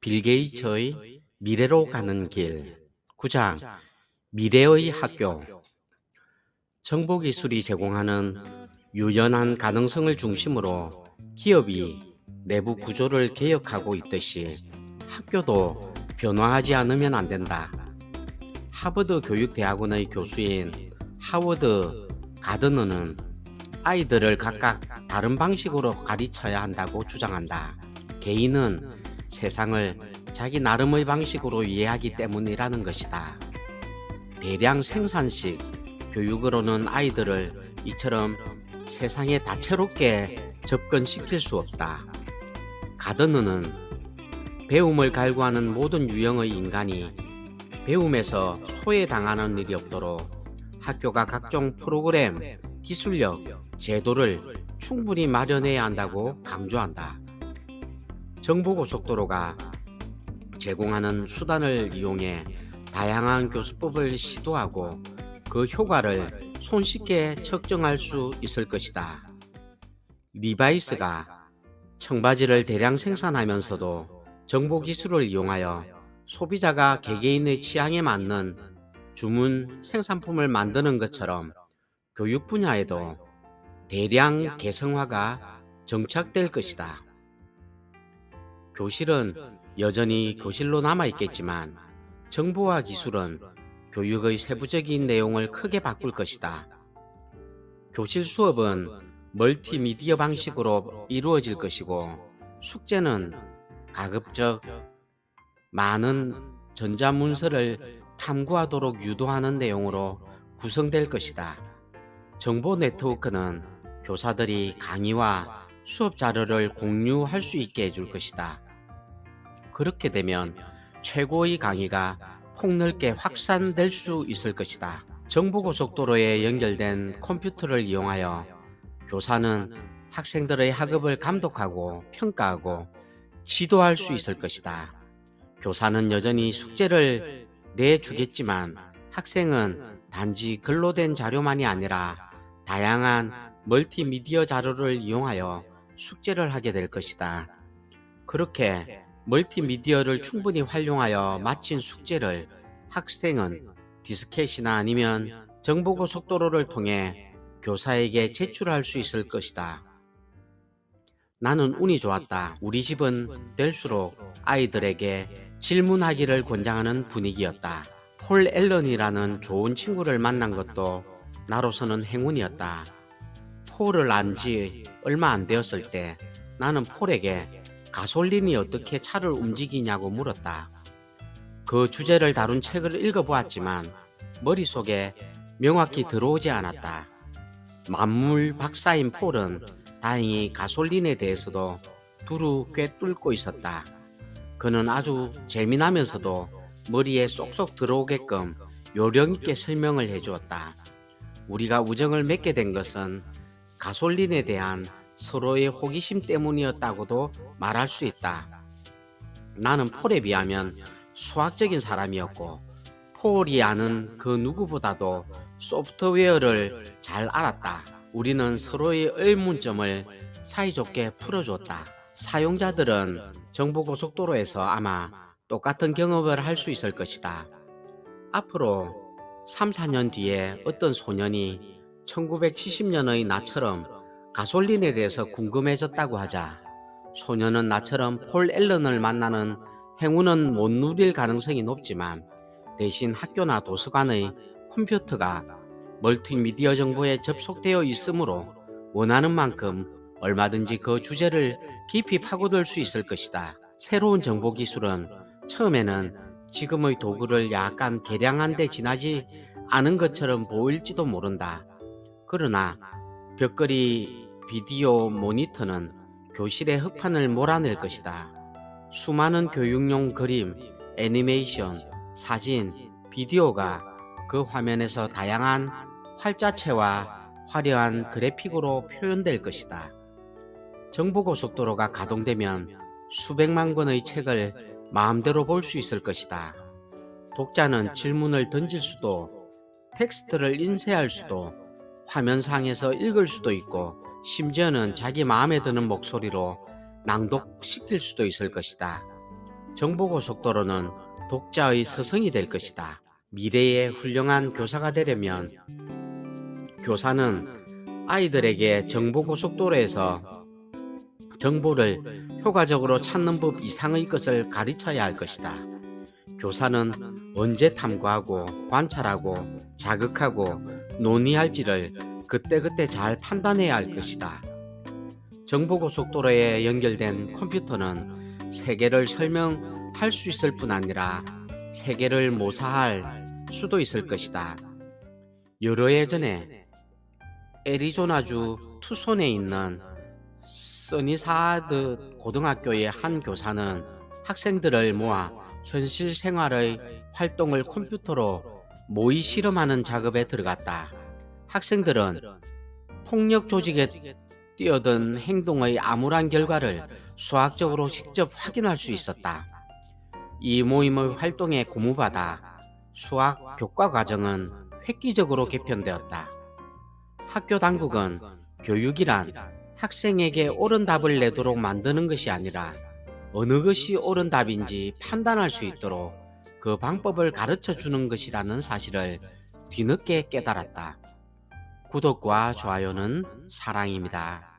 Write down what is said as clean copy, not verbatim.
빌 게이츠의 미래로 가는 길 9장 미래의 학교. 정보기술이 제공하는 유연한 가능성을 중심으로 기업이 내부 구조를 개혁하고 있듯이 학교도 변화하지 않으면 안 된다. 하버드 교육대학원의 교수인 하워드 가드너는 아이들을 각각 다른 방식으로 가르쳐야 한다고 주장한다. 개인은 세상을 자기 나름의 방식으로 이해하기 때문이라는 것이다. 대량 생산식 교육으로는 아이들을 이처럼 세상에 다채롭게 접근시킬 수 없다. 가드너는 배움을 갈구하는 모든 유형의 인간이 배움에서 소외당하는 일이 없도록 학교가 각종 프로그램, 기술력, 제도를 충분히 마련해야 한다고 강조한다. 정보고속도로가 제공하는 수단을 이용해 다양한 교수법을 시도하고 그 효과를 손쉽게 측정할 수 있을 것이다. 리바이스가 청바지를 대량 생산하면서도 정보기술을 이용하여 소비자가 개개인의 취향에 맞는 주문 생산품을 만드는 것처럼 교육 분야에도 대량 개성화가 정착될 것이다. 교실은 여전히 교실로 남아있겠지만 정보화 기술은 교육의 세부적인 내용을 크게 바꿀 것이다. 교실 수업은 멀티미디어 방식으로 이루어질 것이고 숙제는 가급적 많은 전자문서를 탐구하도록 유도하는 내용으로 구성될 것이다. 정보 네트워크는 교사들이 강의와 수업 자료를 공유할 수 있게 해줄 것이다. 그렇게 되면 최고의 강의가 폭넓게 확산될 수 있을 것이다. 정보고속도로에 연결된 컴퓨터를 이용하여 교사는 학생들의 학업을 감독하고 평가하고 지도할 수 있을 것이다. 교사는 여전히 숙제를 내주겠지만 학생은 단지 글로 된 자료만이 아니라 다양한 멀티미디어 자료를 이용하여 숙제를 하게 될 것이다. 그렇게 멀티미디어를 충분히 활용하여 마친 숙제를 학생은 디스켓이나 아니면 정보고속도로를 통해 교사에게 제출할 수 있을 것이다. 나는 운이 좋았다. 우리 집은 될수록 아이들에게 질문하기를 권장하는 분위기였다. 폴 앨런이라는 좋은 친구를 만난 것도 나로서는 행운이었다. 폴을 안 지 얼마 안 되었을 때 나는 폴에게 가솔린이 어떻게 차를 움직이냐고 물었다. 그 주제를 다룬 책을 읽어보았지만 머릿속에 명확히 들어오지 않았다. 만물 박사인 폴은 다행히 가솔린에 대해서도 두루 꿰뚫고 있었다. 그는 아주 재미나면서도 머리에 쏙쏙 들어오게끔 요령있게 설명을 해주었다. 우리가 우정을 맺게 된 것은 가솔린에 대한 서로의 호기심 때문이었다고도 말할 수 있다. 나는 폴에 비하면 수학적인 사람이었고 폴이 아는 그 누구보다도 소프트웨어를 잘 알았다. 우리는 서로의 의문점을 사이좋게 풀어줬다. 사용자들은 정보고속도로에서 아마 똑같은 경험을 할 수 있을 것이다. 앞으로 3, 4년 뒤에 어떤 소년이 1970년의 나처럼 가솔린에 대해서 궁금해졌다고 하자. 소년은 나처럼 폴 앨런을 만나는 행운은 못 누릴 가능성이 높지만 대신 학교나 도서관의 컴퓨터가 멀티미디어 정보에 접속되어 있으므로 원하는 만큼 얼마든지 그 주제를 깊이 파고들 수 있을 것이다. 새로운 정보 기술은 처음에는 지금의 도구를 약간 개량한 데 지나지 않은 것처럼 보일지도 모른다. 그러나 벽걸이 비디오 모니터는 교실의 흑판을 몰아낼 것이다. 수많은 교육용 그림, 애니메이션, 사진, 비디오가 그 화면에서 다양한 활자체와 화려한 그래픽으로 표현될 것이다. 정보고속도로가 가동되면 수백만 권의 책을 마음대로 볼 수 있을 것이다. 독자는 질문을 던질 수도, 텍스트를 인쇄할 수도, 화면상에서 읽을 수도 있고 심지어는 자기 마음에 드는 목소리로 낭독시킬 수도 있을 것이다. 정보고속도로는 독자의 서성이 될 것이다. 미래의 훌륭한 교사가 되려면 교사는 아이들에게 정보고속도로에서 정보를 효과적으로 찾는 법 이상의 것을 가르쳐야 할 것이다. 교사는 언제 탐구하고 관찰하고 자극하고 논의할지를 그때그때 잘 판단해야 할 것이다. 정보고속도로에 연결된 컴퓨터는 세계를 설명할 수 있을 뿐 아니라 세계를 모사할 수도 있을 것이다. 여러 해 전에 애리조나주 투손에 있는 써니사드 고등학교의 한 교사는 학생들을 모아 현실 생활의 활동을 컴퓨터로 모의 실험하는 작업에 들어갔다. 학생들은 폭력 조직에 뛰어든 행동의 암울한 결과를 수학적으로 직접 확인할 수 있었다. 이 모임의 활동에 고무받아 수학 교과 과정은 획기적으로 개편되었다. 학교 당국은 교육이란 학생에게 옳은 답을 내도록 만드는 것이 아니라 어느 것이 옳은 답인지 판단할 수 있도록 그 방법을 가르쳐 주는 것이라는 사실을 뒤늦게 깨달았다. 구독과 좋아요는 사랑입니다.